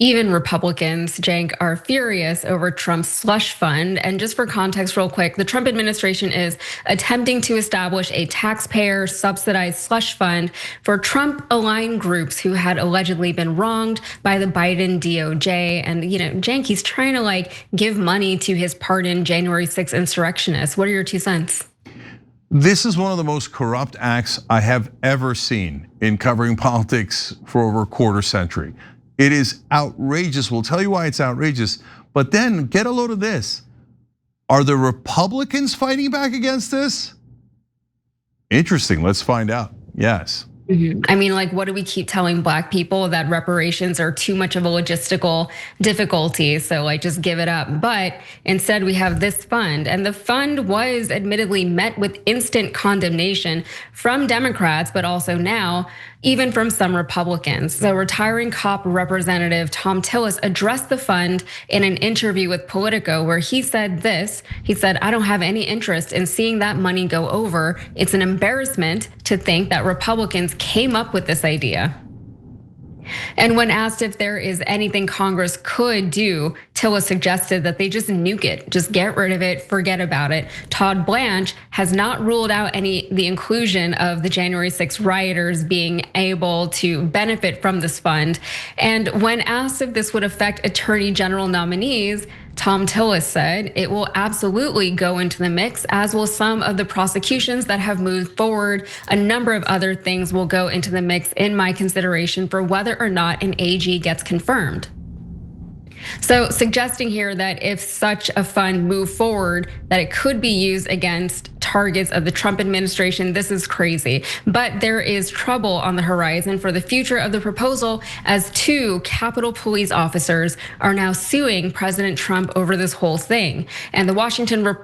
Even Republicans, Cenk, are furious over Trump's slush fund. And just for context, real quick, the Trump administration is attempting to establish a taxpayer subsidized slush fund for Trump aligned groups who had allegedly been wronged by the Biden DOJ. And Cenk, he's trying to give money to his pardoned January 6th insurrectionists. What are your 2 cents? This is one of the most corrupt acts I have ever seen in covering politics for over a quarter century. It is outrageous. We'll tell you why it's outrageous, but then get a load of this. Are the Republicans fighting back against this? Interesting, let's find out. Yes. I mean, what do we keep telling Black people? That reparations are too much of a logistical difficulty, so just give it up. But instead we have this fund, and the fund was admittedly met with instant condemnation from Democrats, but also now even from some Republicans. So retiring COP Representative Tom Tillis addressed the fund in an interview with Politico where he said this, he said, "I don't have any interest in seeing that money go over. It's an embarrassment to think that Republicans came up with this idea." And when asked if there is anything Congress could do, Tillis suggested that they just nuke it, just get rid of it, forget about it. Todd Blanche has not ruled out the inclusion of the January 6th rioters being able to benefit from this fund. And when asked if this would affect Attorney General nominees, Tom Tillis said it will absolutely go into the mix, as will some of the prosecutions that have moved forward. A number of other things will go into the mix in my consideration for whether or not an AG gets confirmed. So suggesting here that if such a fund moved forward, that it could be used against targets of the Trump administration, this is crazy. But there is trouble on the horizon for the future of the proposal, as 2 Capitol Police officers are now suing President Trump over this whole thing. And the Washington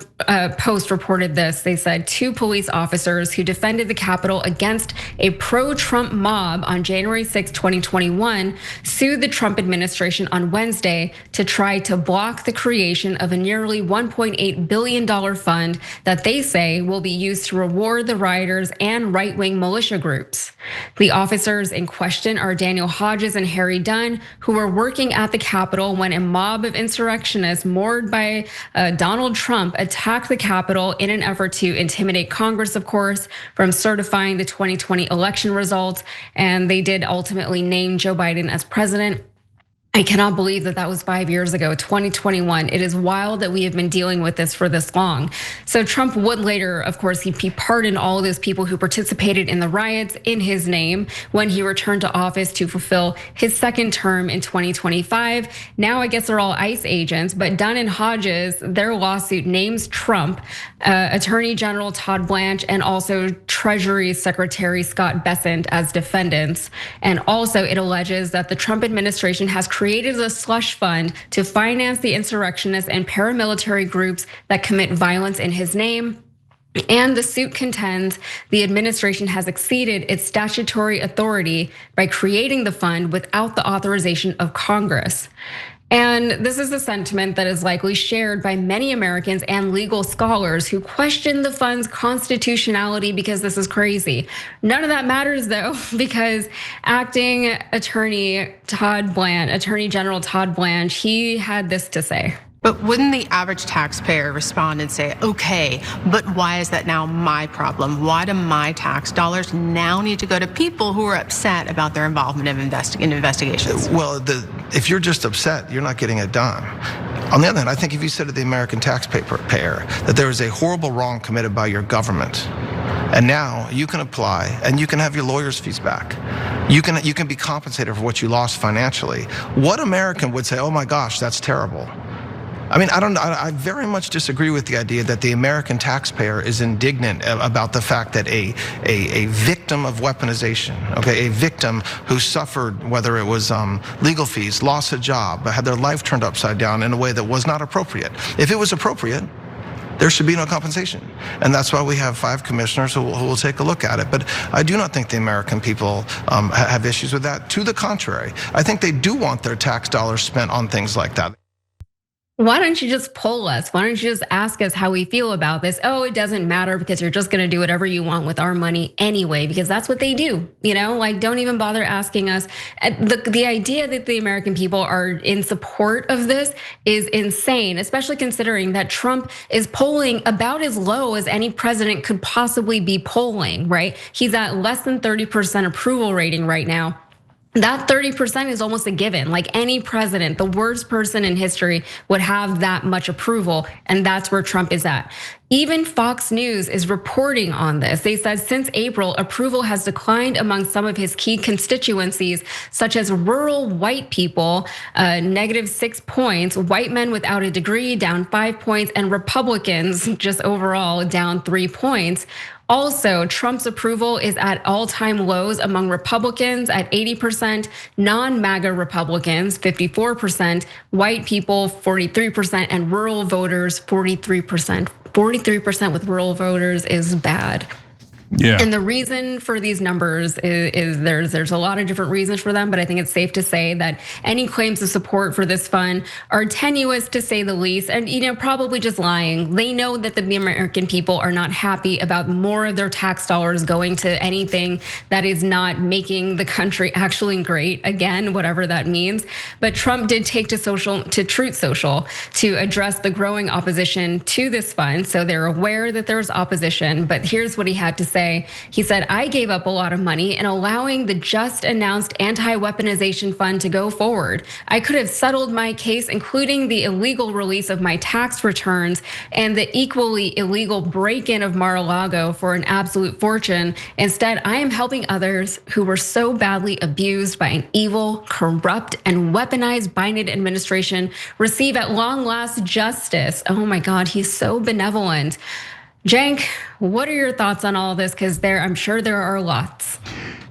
Post reported this. They said 2 police officers who defended the Capitol against a pro-Trump mob on January 6, 2021, sued the Trump administration on Wednesday to try to block the creation of a nearly $1.8 billion fund that they say will be used to reward the rioters and right-wing militia groups. The officers in question are Daniel Hodges and Harry Dunn, who were working at the Capitol when a mob of insurrectionists moored by Donald Trump attacked the Capitol in an effort to intimidate Congress, of course, from certifying the 2020 election results. And they did ultimately name Joe Biden as president. I cannot believe that that was 5 years ago, 2021. It is wild that we have been dealing with this for this long. So Trump would later, of course, he pardoned all of those people who participated in the riots in his name when he returned to office to fulfill his 2nd term in 2025. Now I guess they're all ICE agents, but Dunn and Hodges, their lawsuit names Trump, Attorney General Todd Blanche, and also Treasury Secretary Scott Bessent as defendants. And also it alleges that the Trump administration has created a slush fund to finance the insurrectionists and paramilitary groups that commit violence in his name. And the suit contends the administration has exceeded its statutory authority by creating the fund without the authorization of Congress. And this is a sentiment that is likely shared by many Americans and legal scholars who question the fund's constitutionality because this is crazy. None of that matters though, because acting Attorney General Todd Blanche, he had this to say. But wouldn't the average taxpayer respond and say, okay, but why is that now my problem? Why do my tax dollars now need to go to people who are upset about their involvement in investigations? Well, if you're just upset, you're not getting it done. On the other hand, I think if you said to the American taxpayer that there is a horrible wrong committed by your government, and now you can apply and you can have your lawyer's fees back. You can be compensated for what you lost financially. What American would say, oh my gosh, that's terrible? I mean, I very much disagree with the idea that the American taxpayer is indignant about the fact that a victim of weaponization, okay, a victim who suffered, whether it was legal fees, lost a job, had their life turned upside down in a way that was not appropriate. If it was appropriate, there should be no compensation. And that's why we have 5 commissioners who will take a look at it. But I do not think the American people have issues with that. To the contrary, I think they do want their tax dollars spent on things like that. Why don't you just poll us? Why don't you just ask us how we feel about this? Oh, it doesn't matter because you're just gonna do whatever you want with our money anyway, because that's what they do. Like don't even bother asking us. The idea that the American people are in support of this is insane, especially considering that Trump is polling about as low as any president could possibly be polling, right? He's at less than 30% approval rating right now. That 30% is almost a given. Like any president, the worst person in history would have that much approval, and that's where Trump is at. Even Fox News is reporting on this. They said since April, approval has declined among some of his key constituencies, such as rural white people, -6 points, white men without a degree down 5 points, and Republicans just overall down 3 points. Also, Trump's approval is at all-time lows among Republicans at 80%, non-MAGA Republicans 54%, white people 43%, and rural voters 43%. 43% with rural voters is bad. Yeah. And the reason for these numbers is there's a lot of different reasons for them, but I think it's safe to say that any claims of support for this fund are tenuous to say the least, and probably just lying. They know that the American people are not happy about more of their tax dollars going to anything that is not making the country actually great again, whatever that means. But Trump did take to Truth Social to address the growing opposition to this fund, so they're aware that there's opposition. But here's what he had to say. He said, I gave up a lot of money in allowing the just announced anti-weaponization fund to go forward. I could have settled my case, including the illegal release of my tax returns and the equally illegal break-in of Mar-a-Lago for an absolute fortune. Instead, I am helping others who were so badly abused by an evil, corrupt, and weaponized Biden administration receive at long last justice. Oh my God, he's so benevolent. Cenk, what are your thoughts on all of this? Because I'm sure there are lots.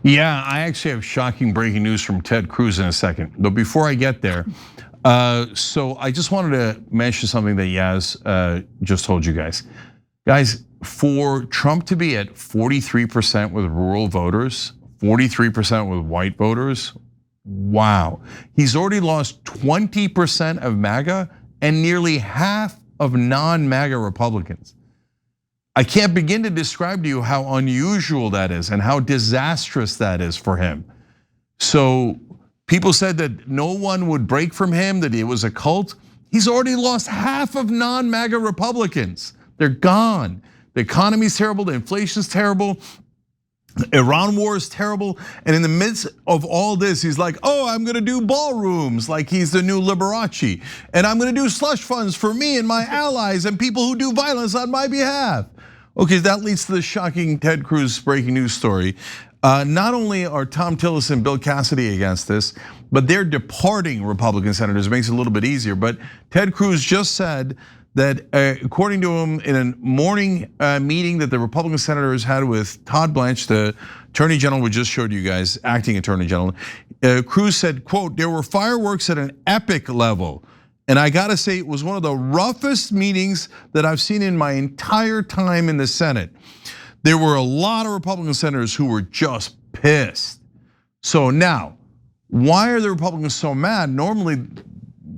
Yeah, I actually have shocking breaking news from Ted Cruz in a second. But before I get there, so I just wanted to mention something that Yaz just told you guys. Guys, for Trump to be at 43% with rural voters, 43% with white voters, wow. He's already lost 20% of MAGA and nearly half of non-MAGA Republicans. I can't begin to describe to you how unusual that is and how disastrous that is for him. So people said that no one would break from him, that it was a cult. He's already lost half of non-MAGA Republicans. They're gone. The economy's terrible, the inflation's terrible, Iran war is terrible. And in the midst of all this, he's like, oh, I'm gonna do ballrooms like he's the new Liberace. And I'm gonna do slush funds for me and my allies and people who do violence on my behalf. Okay, that leads to the shocking Ted Cruz breaking news story. Not only are Tom Tillis and Bill Cassidy against this, but they're departing Republican senators. It makes it a little bit easier. But Ted Cruz just said that according to him in a morning meeting that the Republican senators had with Todd Blanche, the Attorney General we just showed you guys, acting Attorney General, Cruz said, quote, there were fireworks at an epic level. And I gotta say, it was one of the roughest meetings that I've seen in my entire time in the Senate. There were a lot of Republican senators who were just pissed. So now, why are the Republicans so mad? Normally,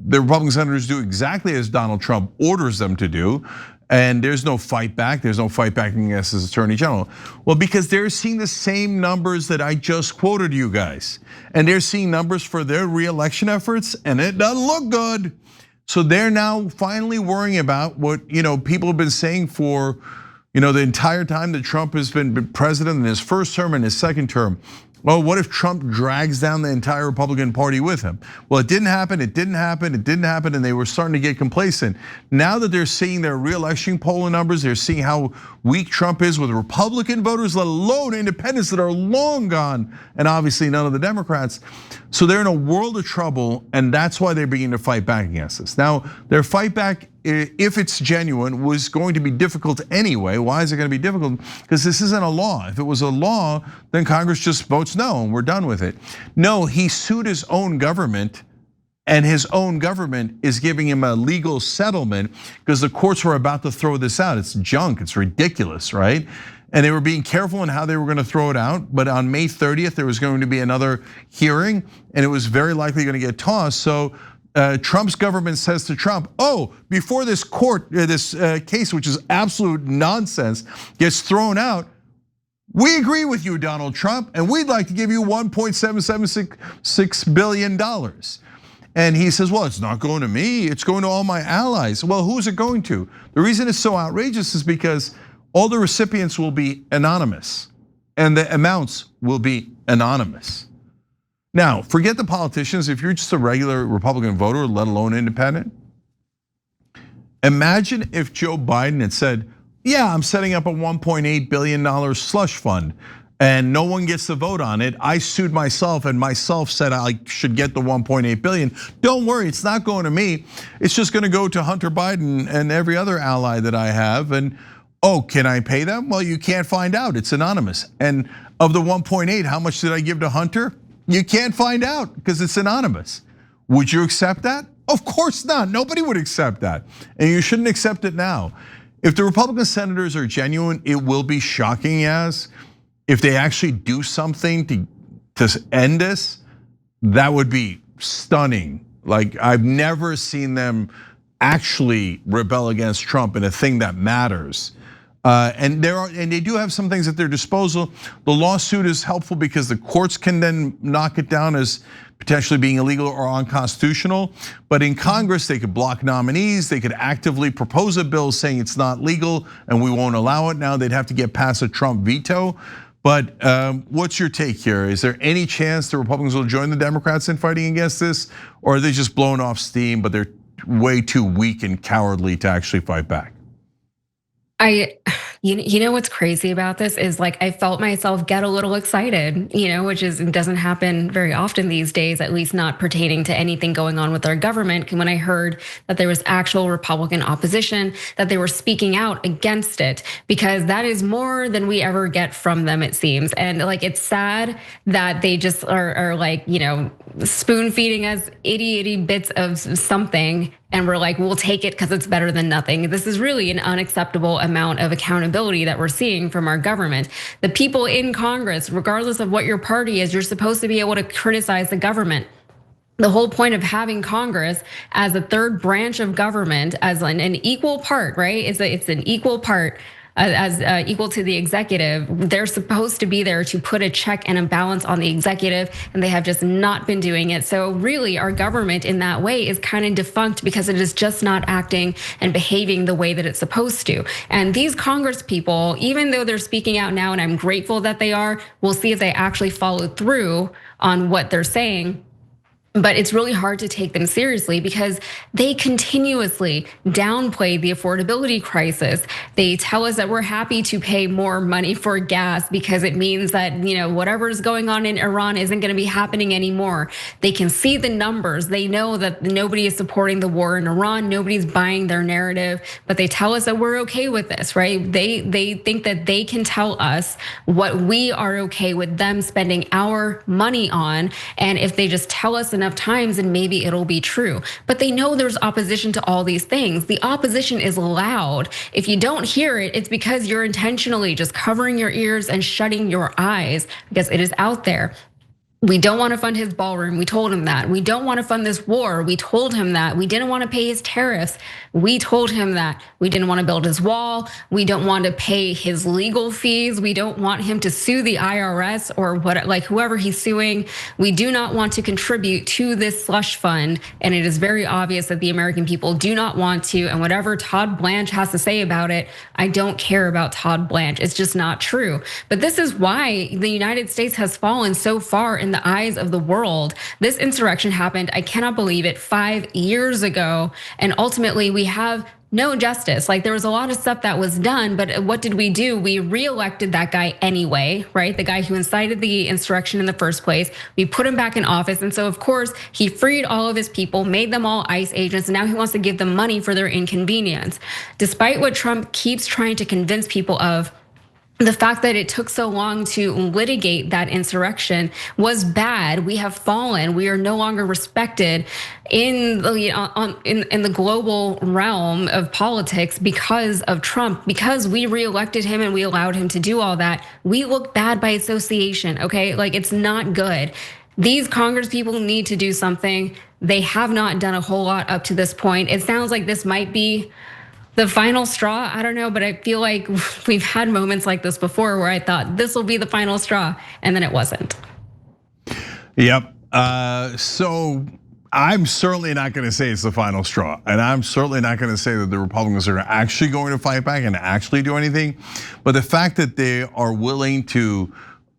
the Republican senators do exactly as Donald Trump orders them to do, and there's no fight back. There's no fight back against his Attorney General. Well, because they're seeing the same numbers that I just quoted you guys, and they're seeing numbers for their reelection efforts, and it doesn't look good. So they're now finally worrying about what people have been saying for the entire time that Trump has been president in his first term and his second term. Well, what if Trump drags down the entire Republican Party with him? Well, it didn't happen, it didn't happen, it didn't happen, and they were starting to get complacent. Now that they're seeing their re-election polling numbers, they're seeing how weak Trump is with Republican voters, let alone independents that are long gone, and obviously none of the Democrats. So they're in a world of trouble, and that's why they're beginning to fight back against this. Now, their fight back, if it's genuine, was going to be difficult anyway. Why is it going to be difficult? Because this isn't a law. If it was a law, then Congress just votes no and we're done with it. No, he sued his own government, and his own government is giving him a legal settlement because the courts were about to throw this out. It's junk, it's ridiculous, right? And they were being careful in how they were going to throw it out. But on May 30th, there was going to be another hearing, and it was very likely going to get tossed. So Trump's government says to Trump, oh, before this case, which is absolute nonsense, gets thrown out, we agree with you, Donald Trump, and we'd like to give you $1.776 billion. And he says, well, it's not going to me, it's going to all my allies. Well, who's it going to? The reason it's so outrageous is because all the recipients will be anonymous and the amounts will be anonymous. Now, forget the politicians. If you're just a regular Republican voter, let alone independent, imagine if Joe Biden had said, yeah, I'm setting up a $1.8 billion slush fund and no one gets to vote on it. I sued myself and myself said I should get the 1.8 billion. Don't worry, it's not going to me. It's just going to go to Hunter Biden and every other ally that I have. And oh, can I pay them? Well, you can't find out, it's anonymous. And of the 1.8, how much did I give to Hunter? You can't find out because it's anonymous. Would you accept that? Of course not, nobody would accept that. And you shouldn't accept it now. If the Republican senators are genuine, it will be shocking as if they actually do something to end this, that would be stunning. Like I've never seen them actually rebel against Trump in a thing that matters. And they do have some things at their disposal. The lawsuit is helpful because the courts can then knock it down as potentially being illegal or unconstitutional. But in Congress, they could block nominees. They could actively propose a bill saying it's not legal and we won't allow it now. They'd have to get past a Trump veto. But what's your take here? Is there any chance the Republicans will join the Democrats in fighting against this? Or are they just blowing off steam, but they're way too weak and cowardly to actually fight back? You know what's crazy about this is like I felt myself get a little excited, which doesn't happen very often these days, at least not pertaining to anything going on with our government. When I heard that there was actual Republican opposition, that they were speaking out against it, because that is more than we ever get from them, it seems. And like it's sad that they just are like, spoon feeding us itty bits of something. And we're like, we'll take it because it's better than nothing. This is really an unacceptable amount of accountability that we're seeing from our government. The people in Congress, regardless of what your party is, you're supposed to be able to criticize the government. The whole point of having Congress as a third branch of government, as an equal part, right? It's an equal part. As equal to the executive, they're supposed to be there to put a check and a balance on the executive, and they have just not been doing it. So really, our government in that way is kind of defunct because it is just not acting and behaving the way that it's supposed to. And these Congress people, even though they're speaking out now, and I'm grateful that they are, we'll see if they actually follow through on what they're saying. But it's really hard to take them seriously because they continuously downplay the affordability crisis. They tell us that we're happy to pay more money for gas because it means that whatever's going on in Iran isn't going to be happening anymore. They can see the numbers. They know that nobody is supporting the war in Iran. Nobody's buying their narrative, but they tell us that we're okay with this, right? They think that they can tell us what we are okay with them spending our money on, and if they just tell us enough times and maybe it'll be true. But they know there's opposition to all these things. The opposition is loud. If you don't hear it, it's because you're intentionally just covering your ears and shutting your eyes because it is out there. We don't want to fund his ballroom. We told him that. We don't want to fund this war. We told him that. We didn't want to pay his tariffs. We told him that. We didn't want to build his wall. We don't want to pay his legal fees. We don't want him to sue the IRS or whoever he's suing. We do not want to contribute to this slush fund. And it is very obvious that the American people do not want to. And whatever Todd Blanche has to say about it, I don't care about Todd Blanche. It's just not true. But this is why the United States has fallen so far in the eyes of the world. This insurrection happened, I cannot believe it, 5 years ago. And ultimately we have no justice. Like there was a lot of stuff that was done, but what did we do? We reelected that guy anyway, right? The guy who incited the insurrection in the first place. We put him back in office. And so of course he freed all of his people, made them all ICE agents. And now he wants to give them money for their inconvenience. Despite what Trump keeps trying to convince people of, the fact that it took so long to litigate that insurrection was bad. We have fallen. We are no longer respected in the global realm of politics because of Trump, because we reelected him and we allowed him to do all that. We look bad by association, okay? Like it's not good. these Congress people need to do something. They have not done a whole lot up to this point. It sounds like this might be the final straw. I don't know, but I feel like we've had moments like this before where I thought this will be the final straw, and then it wasn't. Yep. So I'm certainly not going to say it's the final straw, and I'm certainly not going to say that the Republicans are actually going to fight back and actually do anything. But the fact that they are willing to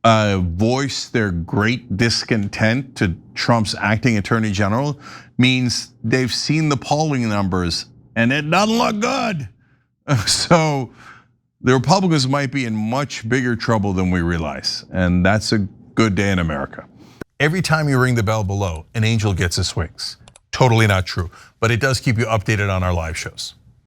voice their great discontent to Trump's acting attorney general means they've seen the polling numbers and it doesn't look good. So the Republicans might be in much bigger trouble than we realize, and that's a good day in America. Every time you ring the bell below, an angel gets his wings. Totally not true, but it does keep you updated on our live shows.